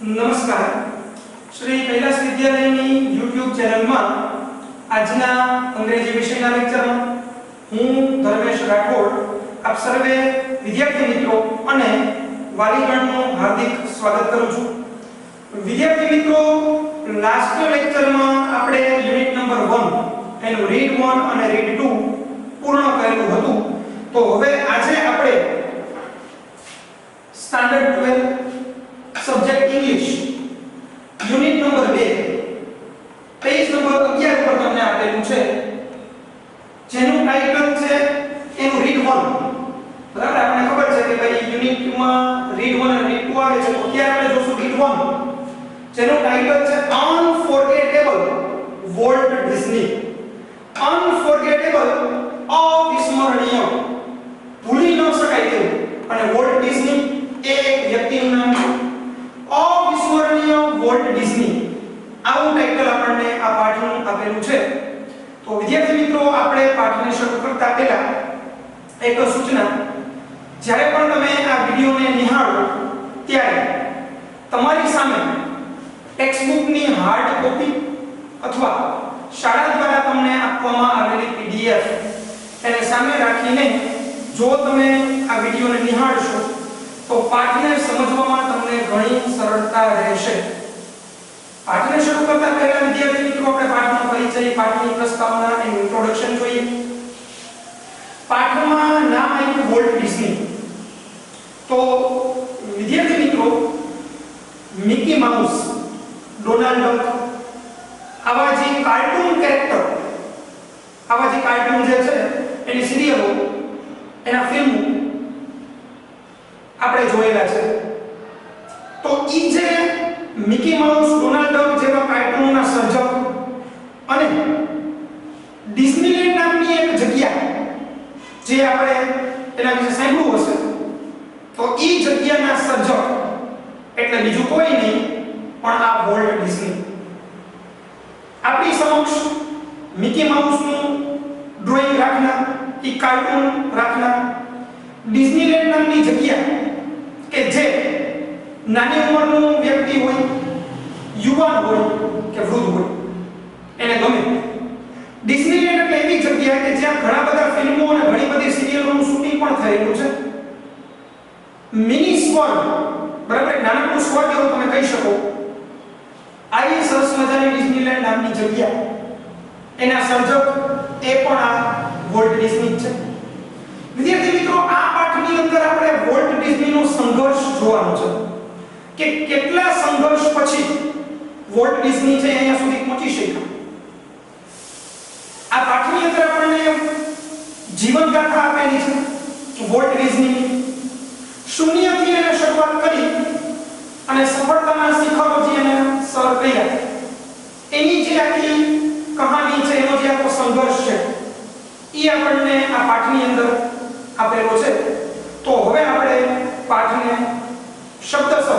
નમસ્કાર શ્રી કૈલાસ વિદ્યાલયની YouTube ચેનલમાં આજના અંગ્રેજી વિષયના લેક્ચરમાં હું ધર્મેશ રાઠોડ આપ સર્વે વિદ્યાર્થી મિત્રો અને વાલીગણનું હાર્દિક સ્વાગત કરું છું। વિદ્યાર્થી મિત્રો, લાસ્ટ લેક્ચરમાં આપણે યુનિટ નંબર 1 એનું રીડ 1 અને રીડ 2 પૂર્ણ કરેલું હતું। તો હવે આજે આપણે standard 12 subject English unit number 2 page number 11 પર તમને આપેલું છે, જેનું ટાઇટલ છે એનું રીડ 1। બરાબર, આપણને ખબર છે કે ભાઈ યુનિટ 2 માં રીડ 1 અને રીડ 2 આવે છે, તો અત્યારે આપણે જોશું રીડ 1, જેનું ટાઇટલ છે અનફોરગેટેબલ વોલ્ટ ડિઝની। અનફોરગેટેબલ, અવિસ્મરણીય, ભૂલી ન શકાય તેવું। અને વોલ્ટ ડિઝની એ એક વ્યક્તિનું નામ છે। અવિસ્મરણીય વોલ્ટ ડિઝની, આવું ટાઇટલ આપણને આ પાઠનું આપેલું છે। તો વિદ્યાર્થી મિત્રો, આપણે પાઠને શરૂ કરતા પહેલા એક સૂચના, જ્યારે પણ તમે આ વિડિયોને નિહાળો ત્યારે તમારી સામે ટેક્સ્ટબુકની હાર્ડ કોપી અથવા શાળા દ્વારા તમને આપવામાં આવેલી PDF એને સામે રાખીને જો તમે આ વિડિયોને નિહાળશો તો પાઠને સમજવામાં તમને ઘણી સરળતા રહેશે। પાઠને શરૂ કરતા પહેલા વિદ્યાર્થી મિત્રો, આપણે પાઠનો પરિચય, પાઠની પ્રસ્તાવના અને ઇન્ટ્રોડક્શન જોઈએ। પાઠમાં નામ આપ્યું વોલ્ટ ડિઝની। તો વિદ્યાર્થી મિત્રો, મિકી માઉસ, ડોનાલ્ડ ડક, આવા જે કાર્ટૂન કેરેક્ટર, આવા જે કાર્ટૂન જે છે એની સિરિયલો, એના ફિલ્મો આપણે જોયેલા છે। તો ઈ જે મિકી માઉસ, ડોનાલ્ડ ડક જેવા કાર્ટૂનના સર્જક અને ડિઝનીલેન્ડ નામની એક જગ્યા જે આપણે એના વિશે સાંભળ્યું હશે, તો ઈ જગ્યાના સર્જક એટલે બીજું કોઈ નહીં પણ આ વોલ્ટ ડિઝની। આપણી સમક્ષ મિકી માઉસનું ડ્રોઈંગ રાખનાર, ઈ કાર્ટૂન રાખનાર ડિઝનીલેન્ડ નામની જગ્યા કે જે નાની ઉંમરનો વ્યક્તિ હોય, યુવાન હોય કે વૃદ્ધ હોય, એને ગમે। ડિઝનીલેન્ડ એટલે એવી જગ્યા કે જ્યાં ઘણા બધા ફિલ્મો અને ઘણી બધી સિરિયલોનું શૂટિંગ પણ થયેલું છે। મિની સ્વર્ગ, બરાબર, નાનકડું સ્વર્ગ એવું તમે કહી શકો। આવી સરસ મજાની ડિઝનીલેન્ડ નામની જગ્યા, એના સર્જક એ પણ આ વોલ્ટ ડિઝની છે। વિદ્યાર્થી મિત્રો, આ પાઠની અંદર આપણે વોલ્ટ ડિઝનીનો સંઘર્ષ જોવાનો છે કે કેટલા સંઘર્ષ પછી વોલ્ટ ડિઝની છે અહીંયા સુધી પહોંચી શક્યા। આ પાઠની અંદર આપણને જીવન ગાથા આપેલી છે વોલ્ટ ડિઝનીની। શૂન્યથી એને શરૂઆત કરી અને સફળતાના શિખરો જે એને સર કર્યા, એની જે આખી કહાની છે, એનો જે આખો સંઘર્ષ છે, એ આપણને આ પાઠની અંદર આપેલો છે। તો હવે આપણે પાઠને શબ્દસહ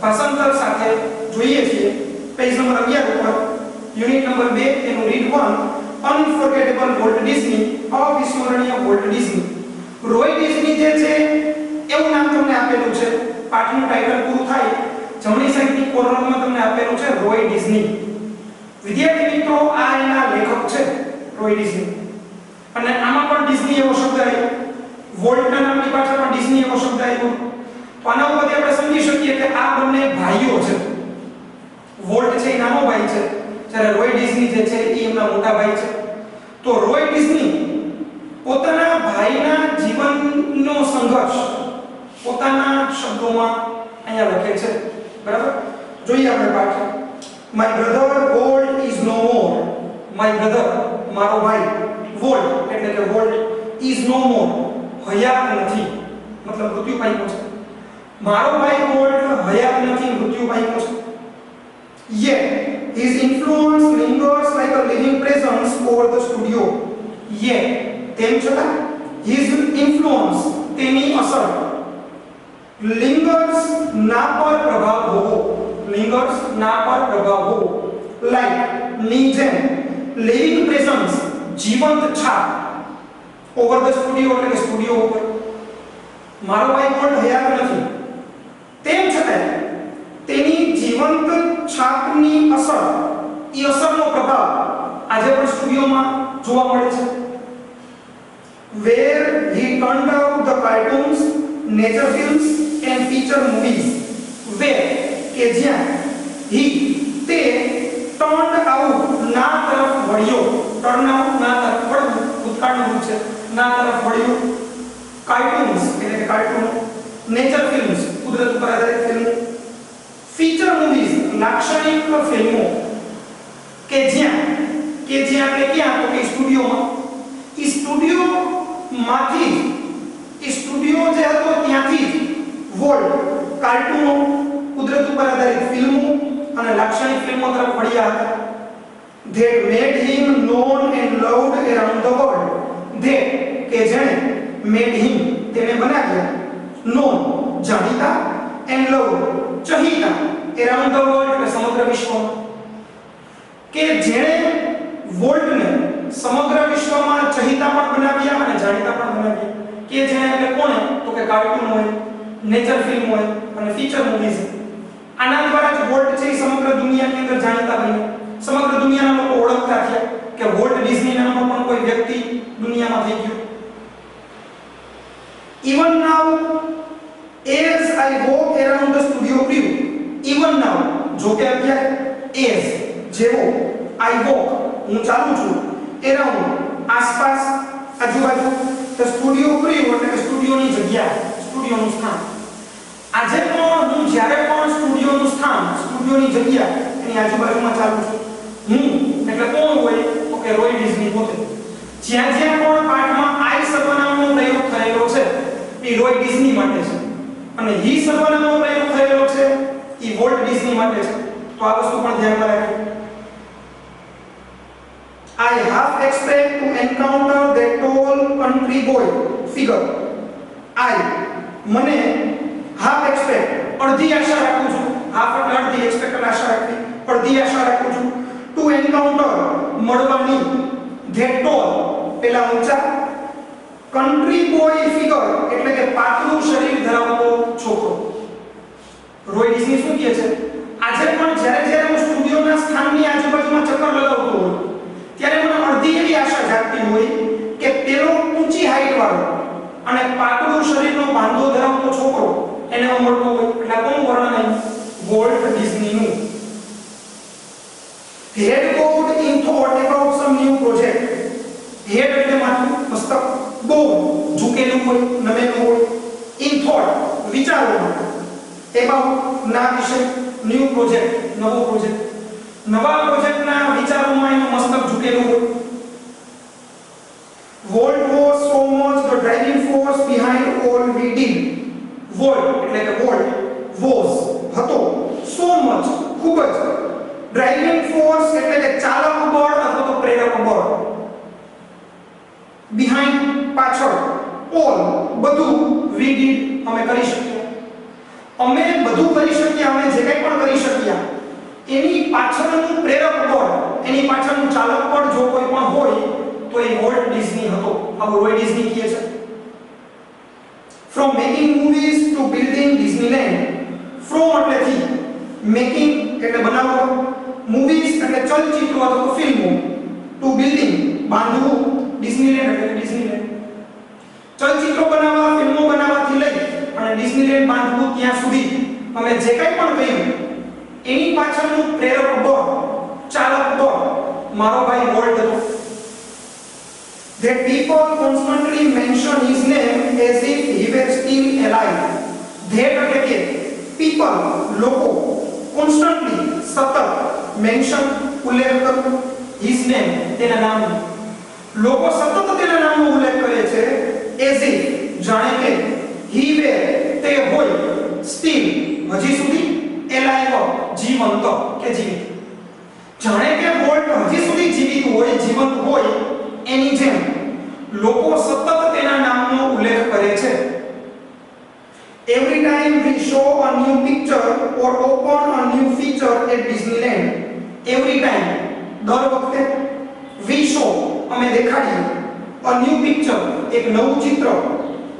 ભાષાંતર સાથે જોઈએ છીએ। પેજ નંબર 11 ઉપર યુનિટ નંબર 2 એનું રીડ 1, અનફોરગેટેબલ વોલ્ટ ડિઝની, અવિસ્મરણીય વોલ્ટ ડિઝની। રોય ડિઝની જે છે એવું નામ તમને આપેલું છે। પાઠનું ટાઇટલ પૂરું થાય જમણી સાઈડની કોર્નરમાં તમને આપેલું છે રોય ડિઝની। વિદ્યાર્થી મિત્રો, આ એના લેખક છે રોય ડિઝની, અને આમાં પણ ડિઝની એવો શબ્દ આવ્યો, વોલ્ટના નામની પાછળ પણ ડિઝની એવો શબ્દ આવ્યો। તો આના ઉપરથી આપણે સમજી શકીએ કે આ બંને ભાઈઓ છે। વોલ્ટ છે એ નાનો ભાઈ છે, જ્યારે રોય ડિઝની જે છે એ એમના મોટા ભાઈ છે। તો રોય ડિઝની પોતાના ભાઈના જીવનનો સંઘર્ષ પોતાના શબ્દોમાં અહીંયા લખે છે, બરાબર। જોઈએ આપણે પાઠ। My brother Walt is no more. My brother, મારો ભાઈ, વોલ્ટ એટલે કે વોલ્ટ, ઇઝ નો મોર, હયાત નથી, મતલબ મૃત્યુ પામ્યો છે। મારો ભાઈ વોલ્ટ હયાત નથી, મૃત્યુ પામ્યો છે। Yet his influence lingers like a living presence over the studio. Yet, તેમ છતાં his influence, તેની અસર, lingers, ના પર પ્રભાવ હોવો, lingers, ના પર પ્રભાવ હોવો, like, ની જેમ, living presence, જીવંત છાપ, over the studio એટલે કે સ્ટુડિયો ઉપર। મારો ભાઈ પણ હયાત નથી, તેમ છતાં તેની છાપની અસર એ અસરનો પ્રભાવ આજે પણ સ્ટુડિયોમાં જોવા મળે છે. where he turned out the cartoons, nature films and feature movies. where કે જ્યાં he તે turned out ના તરફ વળ્યો, turn out ના તરફ વળવું ભૂતકાળનું રૂપ છે, ના તરફ વળ્યો, કાર્ટૂન્સ એટલે કે કાર્ટૂન, નેચર ફિલ્મ્સ કુદરત ઉપર આધારિત ફિલ્મો, ફીચર મૂવીઝ લાક્ષણિક ફિલ્મો કે જ્યાં કે ક્યાં તો કે સ્ટુડિયોમાં, ઈ સ્ટુડિયોમાંથી ઈ સ્ટુડિયો જે હતો ત્યાંથી વોલ્ટ કાર્ટૂનો, કુદરત ઉપર આધારિત ફિલ્મો અને લાક્ષણિક ફિલ્મો તરફ વળ્યા હતા. that made him known and loved around the world. that કે જેણે made him તેને બનાવ્યા, known જાણીતા, and loved ચાહીતા, around the world એટલે સમગ્ર વિશ્વમાં, કે જેણે વોલ્ટને સમગ્ર વિશ્વમાં ચાહીતા પણ બનાવ્યા અને જાણીતા પણ બનાવ્યા. કે જેણે એટલે કોણે તો કે કાર્ટૂન હોય, નેચર ફિલ્મ હોય અને ફીચર મૂવીઝ. આના દ્વારા જ વોલ્ટ છે સમગ્ર દુનિયાની અંદર જાણીતા બન્યા, સમગ્ર દુનિયાના લોકો ઓળખતા થયા કે વોલ્ટ ડિઝની નામનો પણ કોઈ વ્યક્તિ દુનિયામાં થઈ ગયો. even now as I walk around the studio crew, even now જો કે અત્યારે as જેવો I walk હું ચાલું છું, around આસપાસ આજુબાજુ, the studio crew એટલે કે સ્ટુડિયોની જગ્યા, સ્ટુડિયોનું સ્થાન. આજે પણ હું જ્યારે પણ સ્ટુડિયોનું સ્થાન, સ્ટુડિયોની જગ્યા એની આજુબાજુમાં ચાલું છું. હું એટલે કોણ હોય તો કે રોય ડિઝની પોતે. જ્યાં જ્યાં પણ પાઠમાં આઈ સર્વનામનો પ્રયોગ થયેલો છે એ રોય ડિઝની માટે છે અને હી સર્વનામનો પ્રયોગ થયેલો છે એ વોલ્ટ ડિઝની માટે છે. તો આ વસ્તુ પણ ધ્યાનમાં રાખજો. I half expect to encounter that tall country boy figure. મને half expect અડધી આશા રાખું છું, half એટલે અડધી, expect એટલે આશા રાખવી, અડધી આશા રાખું છું to encounter મળવાની, that tall પેલા ઊંચા, country boy figure એટલે કે પાતળું શરીર ધરાવતો છોકરો. રોય ડિઝની શું કહે છે, આજે પણ જ્યારે હું સ્ટુડિયોના સ્થાનની આજુબાજુમાં ચક્કર લગાવતો હોઉં ત્યારે મને અડધી એવી આશા જાગતી હોય કે પેલો ઊંચી હાઈટ વાળો અને પાતળું શરીરનો બાંધો ધરાવતો છોકરો એને મળતો હોય. એટલે કોનું વર્ણન? Volt ડિઝનીનું. Head bowed in thought about some new project. Head એટલે માથું, મસ્તક, bowed ઝૂકેલું હોય, નમેલું હોય, in thought વિચારોમાં, about ના વિશે, new project નવો પ્રોજેક્ટ, નવા પ્રોજેક્ટના વિચારોમાં એનું મસ્તક ઝૂકેલું હોય. Volt was so much the driving force behind all we did. Volt એટલે કે વોલ્ટ, was હતો, so much ખૂબ જ, ડ્રાઇવિંગ ફોર્સ એટલે કે ચાલક બળ અથવા તો પ્રેરક બળ, behind પાછળ, all બધું, we did અમે કરી શક્યા, અમે બધું કરી શક્યા, અમે જે કંઈ પણ કરી શક્યા એની પાછળનું પ્રેરક બળ, એની પાછળનું ચાલક બળ જો કોઈ પણ હોય તો એ વોલ્ટ ડિઝની હતો. આવું રોય ડિઝની કહે છે. From making movies to building Disneyland. From એટલે થી, making એટલે બનાવવું, movies એટલે ચલચિત્રો અથવા ફિલ્મો, to building બાંધવું, Disneyland એટલે ડિઝનીલેન્ડ. ચલચિત્રો બનાવવા, ફિલ્મો બનાવવાથી લઈ અને ડિઝનીલેન્ડ બાંધવું ત્યાં સુધી અમે જે કંઈ પણ કર્યું એની પાછળનું પ્રેરક બળ, ચાલક બળ મારો ભાઈ વોલ્ટ હતો. That people constantly mention his name as if he were still alive. That એટલે કે people લોકો constantly સતત mention ઉલ્લેખ કરવો, his name તેના નામનો, લોકો સતત તેના નામનો ઉલ્લેખ કરે છે as if જાણે કે he were તે હોય still હજી સુધી alive જીવંત કે જીવિત, જાણે કે વોલ્ટ હજી સુધી જીવિત હોય, જીવંત હોય એની જેમ લોકો સતત તેના નામનો ઉલ્લેખ કરે છે. Every time we show a new picture or open a new feature at Disneyland, every time દર વખતે we show અમે દેખાડીએ a new picture એક નવું ચિત્ર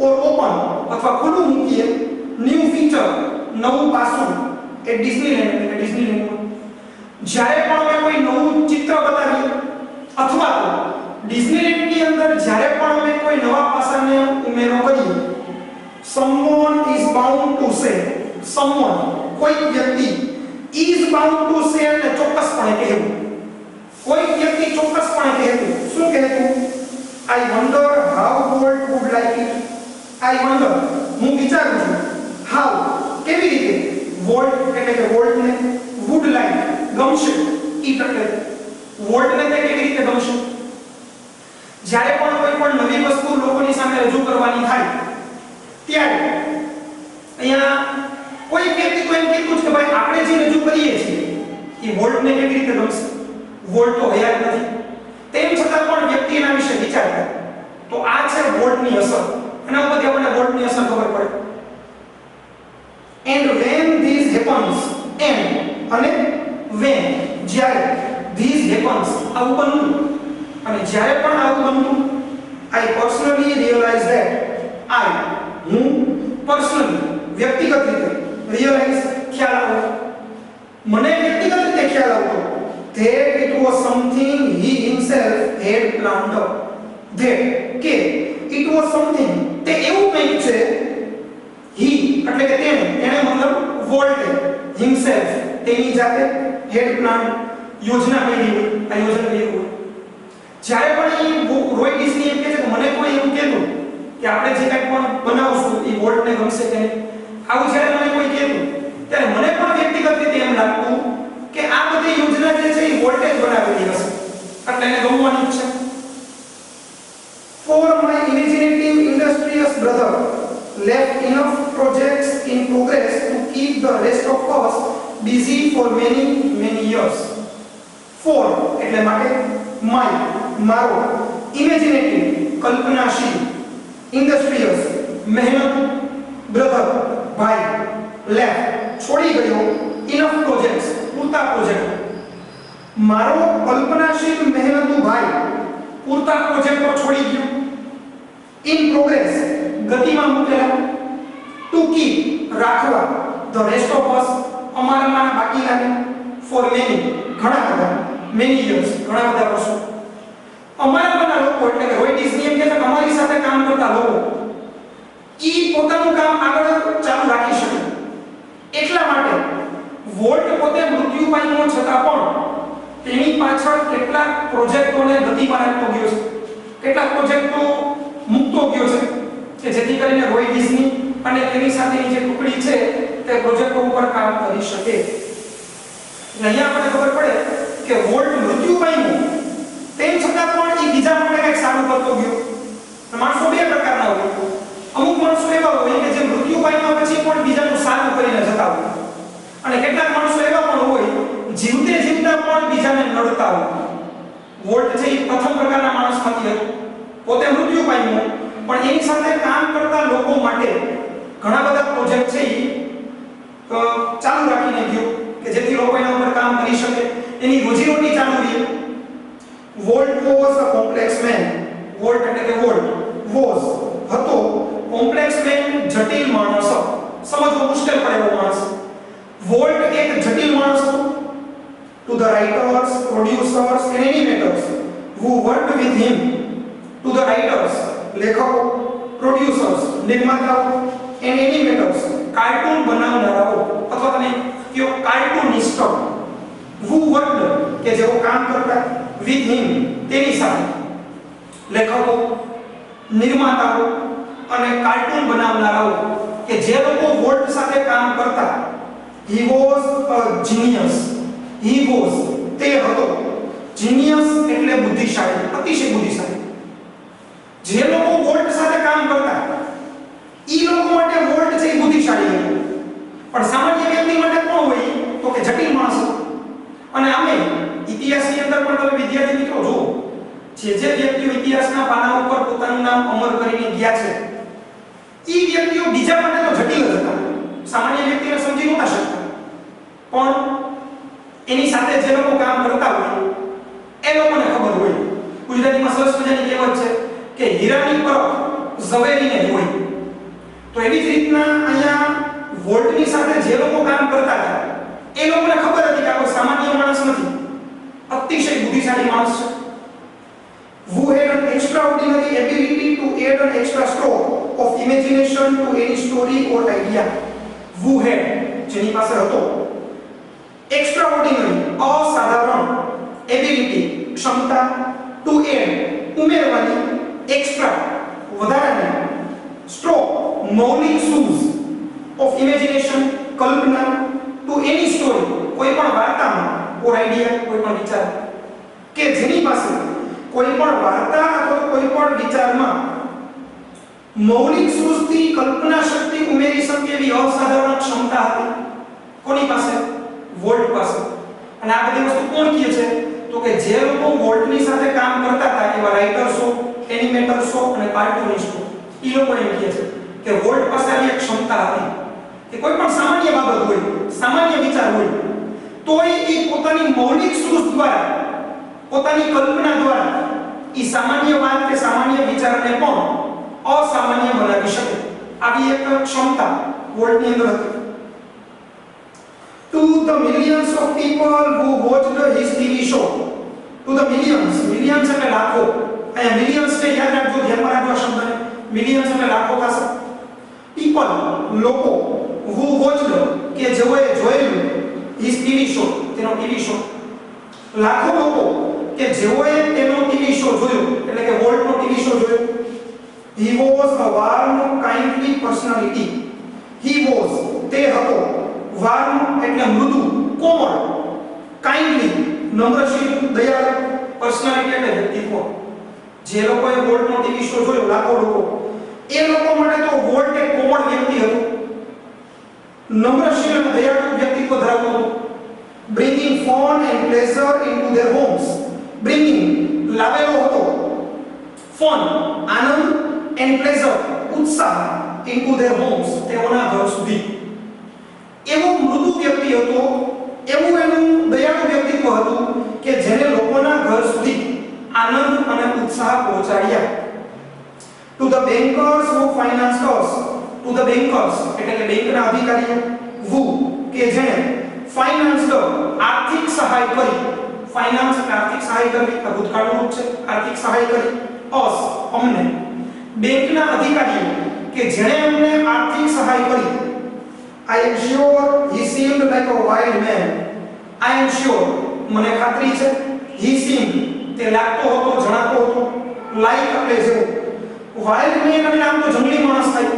or open અથવા ખુલ્લું મૂકીએ new feature નવું પાસું at Disneyland એટલે ડિઝનીલેન્ડમાં જ્યારે પણ અમે કોઈ નવું ચિત્ર બતાવીએ અથવા તો ડિઝનીલેન્ડની અંદર જ્યારે પણ અમે કોઈ નવા પાસાને ઉમેરો કરીએ, someone is bound to say, someone કોઈ વ્યક્તિ is bound to say એટલે ચોક્કસપણે કહેવું, કોઈ વ્યક્તિ ચોક્કસપણે કહેતું, શું કહેતું? I wonder how Walt would like it. I wonder, હું વિચારું છું, how કેવી રીતે, Walt એટલે કે Walt ને would like ગમશે, it એટલે Walt ને તે કેવી રીતે ગમશે? જ્યારે પણ કોઈ પણ નવી વસ્તુ લોકોની સામે રજૂ કરવાની થાય ત્યારે અહીંયા કોઈ વ્યક્તિ તો એમ કહેતું છે કે ભાઈ આપણે જે રજૂ કરીએ છીએ એ Walt ને કેવી રીતે ગમશે? Walt તો હયાત નથી, તેમ છતાં પણ વ્યક્તિ એના વિશે વિચાર કરે. તો આ છે Walt ની અસર. એના ઉપરથી આપણને Walt ની અસર ખબર પડે. And when this happens, and અને when જ્યારે this happens આવું બનતું અને જ્યારે પણ આવું બનતું, I personally realize that હું personally વ્યક્તિગત રીતે realize ખ્યાલ આવ્યો, મને વ્યક્તિગત રીતે ખ્યાલ આવતો that it was something he himself had planned up. That કે it was something તે એવું કંઈક છે, he એટલે કે તેણે મતલબ Walt himself તેની જાતે had planned યોજના કરી હોય, આયોજન કર્યું હોય. જ્યારે પણ રોય ડિઝની એમ કહે છે કે મને કોઈ એવું કહેતું કે આપણે જે કંઈ પણ બનાવશું એ Walt ને ગમશે કે નહીં, આવું જ્યારે મને કોઈ કહેતું ત્યારે મને પણ વ્યક્તિગત રીતે એમ લાગતું કે આ બધી યોજના જે છે એ Walt જ બનાવેલી હશે, એટલે એને ગમવાની છે. For my imaginative industrious brother left enough projects in progress to keep the rest of us busy for many years. For એટલે માટે, my મારો, imaginative કલ્પનાશીલ, industrious મહેનત, brother ભાઈ, left છોડી ગયો, enough projects પૂરતા પ્રોજેક્ટ. મારો કલ્પનાશીલ મહેનતુ ભાઈ પૂરતા પ્રોજેક્ટો છોડી ગયો, in progress ગતિમાં મૂકેલા, to keep રાખવા, the rest of us અમારામાં બાકીનાને, for many ઘણા બધા, many years ઘણા બધા વર્ષો. અમારામાંના લોકો એટલે કે રોય ડિઝની એમ કહે છે કે અમારી સાથે કામ કરતા લોકો ઈ પોતાનું કામ આગળ ચાલુ રાખી શકે એટલા માટે વોલ્ટ પોતે મૃત્યુ પામ્યો છતાં પણ તેની પાછળ કેટલાક પ્રોજેક્ટોને ગતિમાં રાખતો ગયો છે, કેટલાક પ્રોજેક્ટો મૂકતો ગયો છે કે જેથી કરીને રોય ડિઝની અને તેની સાથેની જે ટુકડી છે તે પ્રોજેક્ટો ઉપર કામ કરી શકે. અહીંયા આપણને ખબર પડે કે વોલ્ટ મૃત્યુ પામ્યો તેમ છતાં પણ એ બીજા માટે કંઈક સારું કરતો ગયો. માણસો બે પ્રકારના હોય, અમુક માણસો એવા હોય કે જે મૃત્યુ પામ્યા પછી પણ બીજાનું સારું કરીને જતા હોય, અને કેટલાક માણસો એવા પણ હોય જીવતે જીવતા પણ બીજાને નડતા હોય. વોલ્ટ છે એ પ્રથમ પ્રકારના માણસમાંથી હતો, પોતે મૃત્યુ પામ્યો પણ એની સાથે કામ કરતા લોકો માટે ઘણા બધા પ્રોજેક્ટ છે એ ચાલુ રાખીને ગયો કે જેથી લોકો એના ઉપર કામ કરી શકે, એની રોજીરોટી ચાલુ રહે. Walt was a complex man. Walt એટલે કે Walt was હતો complex man જટિલ માણસ, સમજવો મુશ્કેલ પડે એવો માણસ. Walt એક જટિલ માણસ હતો. To the writers, producers and animators who worked with him, to the writers લેખકો, producers નિર્માતાઓ and animators કાર્ટૂન બનાવનારાઓ અથવા તમે કયો કાર્ટૂનિસ્ટ, who worked કે જેઓ કામ કરતા, with him તેની સાથે, લેખકો, નિર્માતાઓ અને કાર્ટૂન બનાવનારાઓ કે જે લોકો વોલ્ટ સાથે કામ કરતા. he was a genius. he was તે હતો, genius એટલે બુદ્ધિશાળી, અતિશય બુદ્ધિશાળી. જે લોકો વોલ્ટ સાથે કામ કરતા ઈ લોકો માટે વોલ્ટ છે એ બુદ્ધિશાળી હતો, પણ સામાન્ય વ્યક્તિ માટે કોણ હોય તો કે જટિલ માણસ. અને આમે ઇતિહાસની અંદર પણ તમે વિદ્યાર્થી મિત્રો જો જે વ્યક્તિઓ ઇતિહાસના પાના ઉપર પોતાનું નામ અમર કરીને ગયા છે ઈ વ્યક્તિઓ બીજા માટે તો જટિલ જ હતા, સામાન્ય વ્યક્તિને સમજી નહોતા શકતા, પણ એની સાથે જે લોકો કામ કરતા હોય એ લોકોને ખબર હોય. ગુજરાતીમાં સરસ મજાની કહેવત છે કે હીરાની પરખ ઝવેરીને જ હોય. તો એવી જ રીતના અહીંયા વોલ્ટની સાથે જે લોકો કામ કરતા હતા એ લોકોને ખબર હતી કે આ કોઈ સામાન્ય માણસ નથી, શક્તિશાળી માણસ છે. Who had an extraordinary ability to add an extra stroke of imagination to any story or idea. Who had, જેની પાસે હતો extraordinary, અસાધારણ, ability, ક્ષમતા, to add, ઉમેરવાની, extra, વધારાની, stroke, મૌલિક સૂઝ, of imagination, Kalpana, to any story, કોઈ પણ વાર્તામાં, or idea, કોઈ પણ વિચાર, કે જેની પાસે કોઈ પણ વાર્તા અથવા કોઈ પણ વિચારમાં મૌલિક સૃષ્ટિ કલ્પના શક્તિ ઉમેરી શકે એવી અસાધારણ ક્ષમતા હતી. કોની પાસે? વોલ્ટ પાસે. અને આ બધી વસ્તુ કોણ કહે છે? તો કે જે લોકો વોલ્ટની સાથે કામ કરતા હતા એવા રાઇટર્સો, એનિમેટર્સો અને કાર્ટૂનિસ્ટો, એ લોકો એમ કહે છે કે વોલ્ટ પાસે આવી એક ક્ષમતા હતી કે કોઈ પણ સામાન્ય બાબત હોય, સામાન્ય વિચાર હોય, તોય એ પોતાની મૌલિક સૃષ્ટિ દ્વારા, પોતાની કલ્પના દ્વારા ઈ સામાન્ય વાત કે સામાન્ય વિચારને પણ અસામાન્ય બનાવી શકે. આવી એક ક્ષમતા વોલ્ટની અંદર હતી. To the millions of people who watched his TV show, to the millions એટલે લાખો, અહીંયા millions ને યાદ રાખજો, ધ્યાનમાં રાખજો આ શબ્દને. millions એટલે લાખો થશે. people લોકો, who watched કે જેઓએ જોયેલું his TV show, તેનો TV show, લાખો લોકો કે જેઓએ તેનો ટીવી શો જોયો, એટલે કે વોલ્ટનો ટીવી શો જોયો. He was a warm, kindly personality. He was, તે હતો, warm એટલે મૃદુ, કોમળ, kindly નમ્રશીલ, દયાળુ, personality એટલે વ્યક્તિત્વ. જે લોકોએ વોલ્ટનો ટીવી શો જોયો, લાખો લોકો, એ લોકો માટે તો વોલ્ટ એક કોમળ વ્યક્તિ હતું, નમ્રશીલ અને દયાળુ વ્યક્તિત્વ ધરાવતો હતો. Bringing fun and pleasure into their homes. Bringing લાવેલો હતો fun, આનંદ, and pleasure, ઉત્સાહ, into their homes, તેઓના ઘર સુધી. એવો મૃદુ વ્યક્તિ હતો, એવું એનું દયાળુ વ્યક્તિત્વ હતું કે જેને લોકોના ઘર સુધી આનંદ અને ઉત્સાહ પહોંચાડ્યા. To the bankers who financed us, to the bankers એટલે કે બેંકના અધિકારીઓ, who કે જેણે financed આર્થિક સહાય કરી, ફાઇનાન્સ એટલે આર્થિક સહાય કરવી, આ ભૂતકાળનું રૂપ છે, આર્થિક સહાય કરી, us અમને, બેંકના અધિકારીઓ કે જેણે અમને આર્થિક સહાય કરી. I am sure he seemed like a wild man. I am sure, મને ખાતરી છે, he seemed તે લાગતો હતો, જણાતો હતો, like એટલે જેવું. wild man એટલે આમ તો જંગલી માણસ થાય,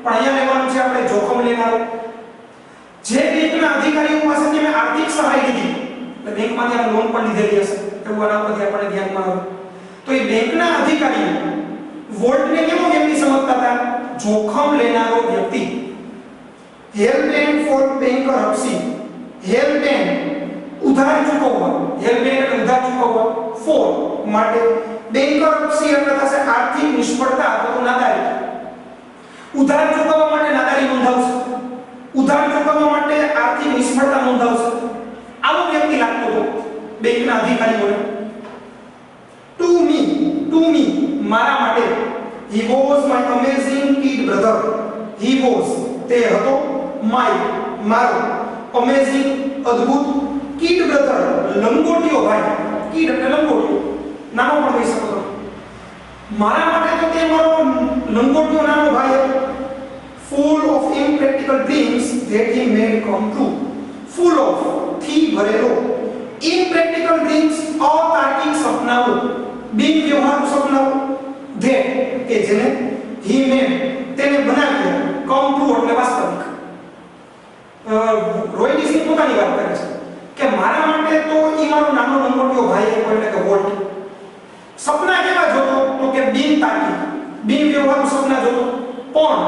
પણ અહીંયા લેવાનું છે આપણે જોખમ લેનારો. જે બેંકના અધિકારીઓ પાસેથી અમે આર્થિક સહાય લીધી, એટલે બેંકમાંથી આપણે લોન પણ લીધેલી હશે, એવું આના પરથી આપણને ધ્યાનમાં આવે. તો એ બેંકના અધિકારીઓ વોલ્ટને કેવો વ્યક્તિ સમજતા હતા? જોખમ લેનારો વ્યક્તિ. હેલ્પેન ફોર બેન્કરપ્સી, હેલ્પેન ઉધાર ચૂકવવા, હેલ્પેન એટલે ઉધાર ચૂકવવા, ફોર માટે, બેન્કરપ્સી એટલે થશે આર્થિક નિષ્ફળતા અથવા નાદારી. ઉધાર ચૂકવવા માટે નાદારી નોંધાવશે, ઉધાર ચૂકવવા માટે આર્થિક નિષ્ફળતા નોંધાવશે. આવો વ્યક્તિ લાગતો હતો બેંકના અધિકારીઓને. ટુ મી મારા માટે. He was my amazing kid brother. He was તે હતો, my મારો, amazing અદ્ભુત, kid brother લંગોટિયો ભાઈ. kid એટલે લંગોટિયો, નાનો પણ કહી શકો છો. મારા માટે તો તે મારો લંગોટિયો નાનો ભાઈ હતો. Full of impractical dreams that he made come true. Full of થી ભરેલો, impractical dreams અતાર્કિક સપનાઓ, બિન વ્યવહારુ સપનાઓ, that કે જેને he made તેને બનાવ્યા, come true એટલે વાસ્તવિક. રોય ડિસ્ની પોતાની વાત કરે છે કે મારા માટે તો ઈ મારો નાનો લંગોટિયો ભાઈ એટલે કે વોલ્ટ. સપના કેવા જોતો? તો કે બિન તાર્કિક, બિન વ્યવહારુ સપના જોતો, પણ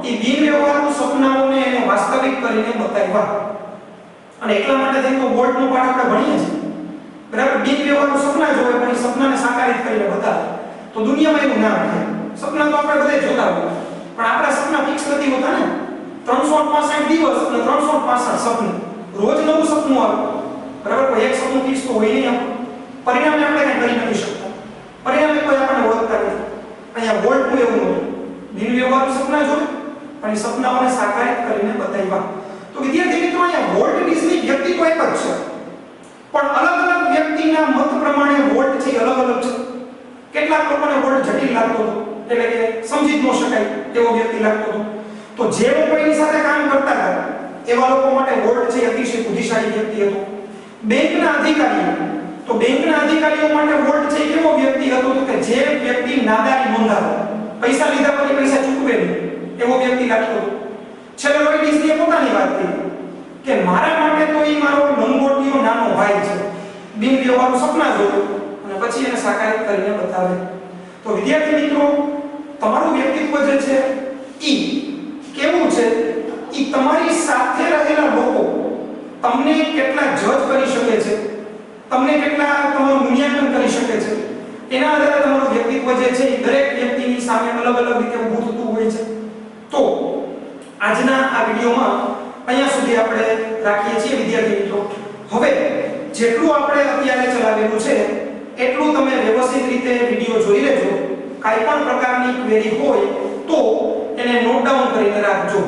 એ બિન વ્યવહારુ સપનાઓને એને વાસ્તવિક કરીને બતાવ્યા. અને એટલા માટે થઈ તો વોલ્ટનો પાઠ આપણે ભણીએ છીએ, બરાબર. બિન વ્યવહારુ સપના જોવે પણ એ સપનાને સાકારિત કરીને બતાવે. તો દુનિયામાં એવું ના થાય. સપના તો આપણે બધા જોતા હોય, પણ આપણા સપના ફિક્સ નથી હોતા ને. 365 દિવસ અને 365 સપનું, રોજ નવું સપનું આવે, બરાબર. કોઈ એક સપનું ફિક્સ તો હોય નહીં. પરિણામે આપણે કંઈ કરી નથી શકતા, પરિણામે કોઈ આપણને ઓળખતા નથી. અહીંયા વોલ્ટનું એવું નહોતું. બિન વ્યવહારુ સપના જોવે પણ એ સપનાઓને સાકારિત કરીને બતાવ્યા. તો વિદ્યાર્થી મિત્રો, અહીંયા વોલ્ટ ડિઝની વ્યક્તિત્વ એક જ છે, પણ અલગ અલગ વ્યક્તિ વ્યક્તિના મત પ્રમાણે વોલ્ટ છે અલગ અલગ છે. કેટલાક લોકોને વોલ્ટ જટિલ લાગતો હતો, એટલે કે સમજી જ ન શકાય એવો વ્યક્તિ લાગતો હતો. તો જે લોકો એની સાથે કામ કરતા હતા એવા લોકો માટે વોલ્ટ છે અતિશય બુદ્ધિશાળી વ્યક્તિ હતો. બેંકના અધિકારીઓ, તો બેંકના અધિકારીઓ માટે વોલ્ટ છે કેવો વ્યક્તિ હતો તો કે જે વ્યક્તિ નાદારી નોંધાવે, પૈસા લીધા પછી પૈસા ચૂકવે નહીં એવો વ્યક્તિ લાગતો હતો. છેલ્લે રોય ડિસ્નીએ પોતાની વાત કરી કે મારા માટે તો એ મારો લંગોટીયો નાનો ભાઈ છે, બિન વ્યવહારુ સપના જોયો અને પછી એને સાકારિત કરીને બતાવે. તો વિદ્યાર્થી મિત્રો, તમારું વ્યક્તિત્વ જે છે ઈ કેવું છે, ઈ તમારી સાથે રહેલા લોકો તમને કેટલા જજ કરી શકે છે, તમને કેટલા તમારું મૂલ્યાંકન કરી શકે છે, એના આધારે તમારું વ્યક્તિત્વ જે છે એ દરેક વ્યક્તિની સામે અલગ અલગ રીતે ઊભું થતું હોય છે. તો આજના આ વિડીયોમાં અહીંયા સુધી આપણે રાખીએ છીએ વિદ્યાર્થી મિત્રો. હવે જેટલું આપણે અત્યારે ચલાવેલું છે એટલું તમે વ્યવસ્થિત રીતે વિડીયો જોઈ લેજો. કાંઈ પણ પ્રકારની ક્વેરી હોય તો એને નોટ ડાઉન કરીને રાખજો.